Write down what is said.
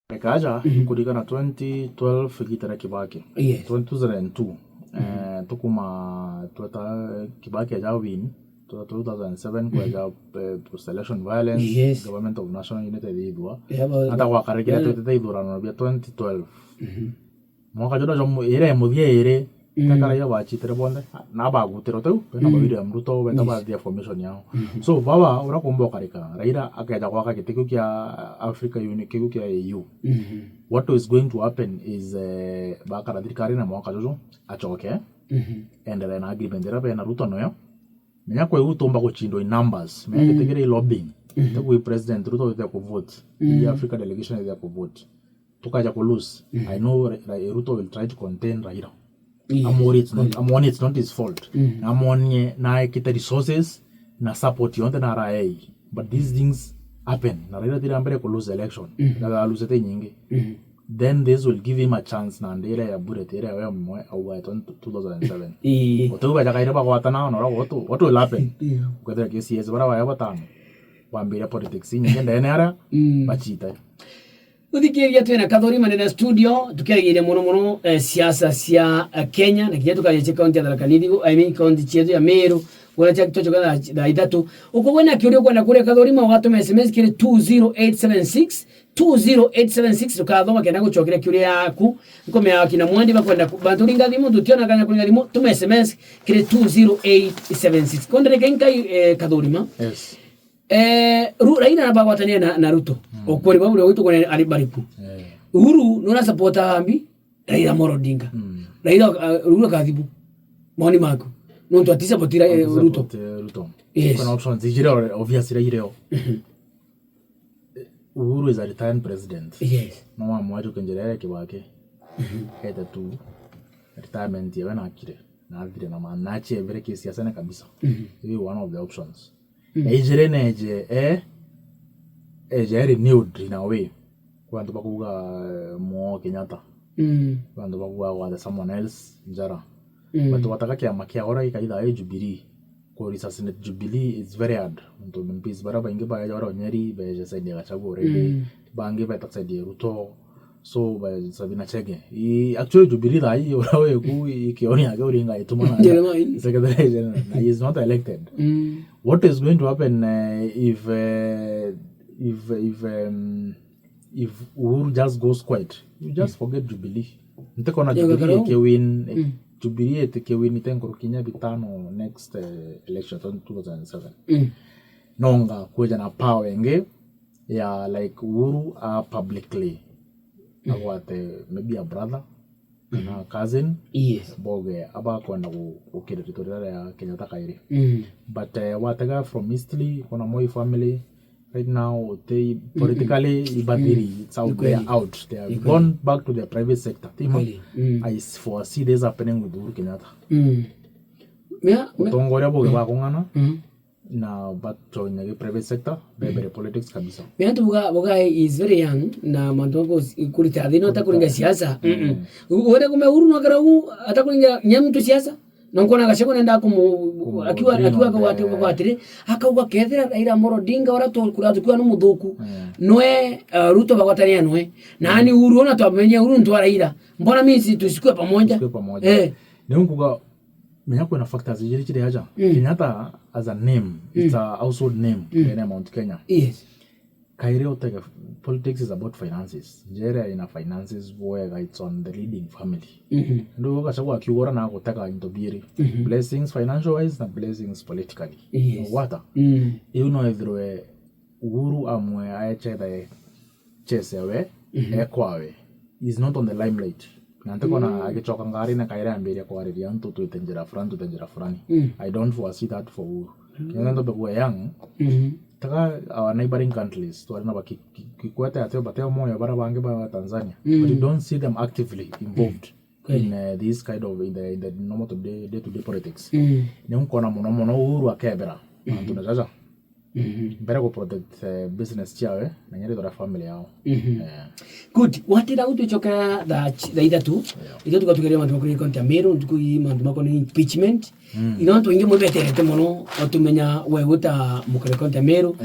Kaja kulingana 2012 gitara Kibaki. 2002 tukuma tuata Kibaki aja win 2007 kwa aja post-election violence government of national unity idwa hata kwa karekira tuta idura no bia 2012 mwaka jodo jomo ire muthie ire takara ya wachitere bonde na bagutero tu na bawire mruto wenda ba dia formation yao so baba ura kombo karika Raila akaja kwa kitiko kya Africa Union kitiko kya EU what is going to happen is bakara dirikari na mwaka jojo achoke and then agreement era na Ruto no yo menya kwa utomba ko chindo in numbers menya kitegere lobbying takwe president Ruto with the vote the Africa delegation with the vote tukaja ko lose I know Ruto will try to contain Raila. I'm worried it's not his fault. I'm on na kita resources na support yonte na RA. But these things happen. Na Raila tira ambere ko lose election. Na lose te nyingi. Then this will give him a chance na ndera ya bure tere ya mwe au 2007. Oto ba jaka ira ba kwata na no what will happen? Kwetera kesi yes bara wa batano. Wambira politics nyingi ndene ara bachita. Uthikiria twena kathori manena studio tukiragire muno siasa cia Kenya na kiatu kaje county ya Tharaka Nithi county chetu ya Meru wala cha kitocho kana da idatu uko wena kiurio kwa nakure kathori ma watu SMS kile 20876 tukathoma kenda guchokera kiurio yaku ngome ya kina mwandi bakwenda banturinga thimu tutiona kanya kuringa thimu tume SMS kile 20876 kondere kenkai kathori ma yes Raila na bagwatania na Ruto okori babule witu kone ali bariku Uhuru nona supporta ambi Raila Odinga Raila Ruto kadhibu maoni mako nonto atisa potira Ruto yes kuna options zile obviously ile Uhuru is a retired president yes no mwaje kenjelea Kibaki hata tu retirement ya na kile na adire na manache vile kesi sana kabisa hivi one of the options ejere neje renewed in a way kwanza bakuga mo Kenyatta kwanza bakuga wa someone else njara but wataka kia makia ora ikaida Jubilee ko resource Jubilee is very hard ndo mpis baraba inge ba ora Nyeri beje saidi ya chago already bange ba taksidi Ruto so ba Sabina Chege actually Jubilee dai ora we ku ikioni age uringa itumana secretary general na he is not elected what is going to happen if Uhuru just goes quiet you just forget Jubilee nteko na Jubilee ke win Jubilee te ke win itengo Kenya bitano next election 2007 nonga kuja na power nge ya like Uhuru publicly agwate maybe a brother na cousin boge aba kwenda ukire territorial ya Kenyatta kairi but wataga from Eastleigh kuna Moi family right now they politically ibadiri it's out there out they have gone back to their private sector I foresee this happening with Uhuru Kenyatta utongoria boge bakongana na but join the private sector bebere politics kabisa miantu boga is very young na mandongo kulita dino takuringa siasa wode kume Uhuru no karau atakuringa nyamtu siasa nonkona gashako nenda ko akiwa kwa watu kwa atire akauga kethira Raila Odinga ora to kuratu kwa no muthuku noe Ruto bagwatania noe nani Uhuru ona twamenye Uhuru ntwa Raila mbona mimi tusikue pamoja nikuga menya kuna factors zile haja Kenyatta as a name it's a household name in Mount Kenya yes kaire otega politics is about finances njere ina finances where it's on the leading family ndo kashago akiora na kutaka intobiri blessings financial wise na blessings politically wata you know everywhere Uhuru amwe aeche the chesewe ekwawe is not on the limelight nante kona agichoka ngari na kaire ambere kwa redia nto tutenjera frani I don't foresee that for Uhuru kendo bego young taka our neighboring countries to na kikwete ateo bateo moyo bara bange ba Tanzania but you don't see them actively involved in this kind of in the normal day to day politics ne unkona mono Uhuru akebera antuna jaja better go protect business chawe na nyeri dora family yao good watira utuchoka da idatu ito tukatugeria mantu makuri konta Meru tukui mantu makoni impeachment ino to inge mo betere te mono otumenya weguta mukore konta Meru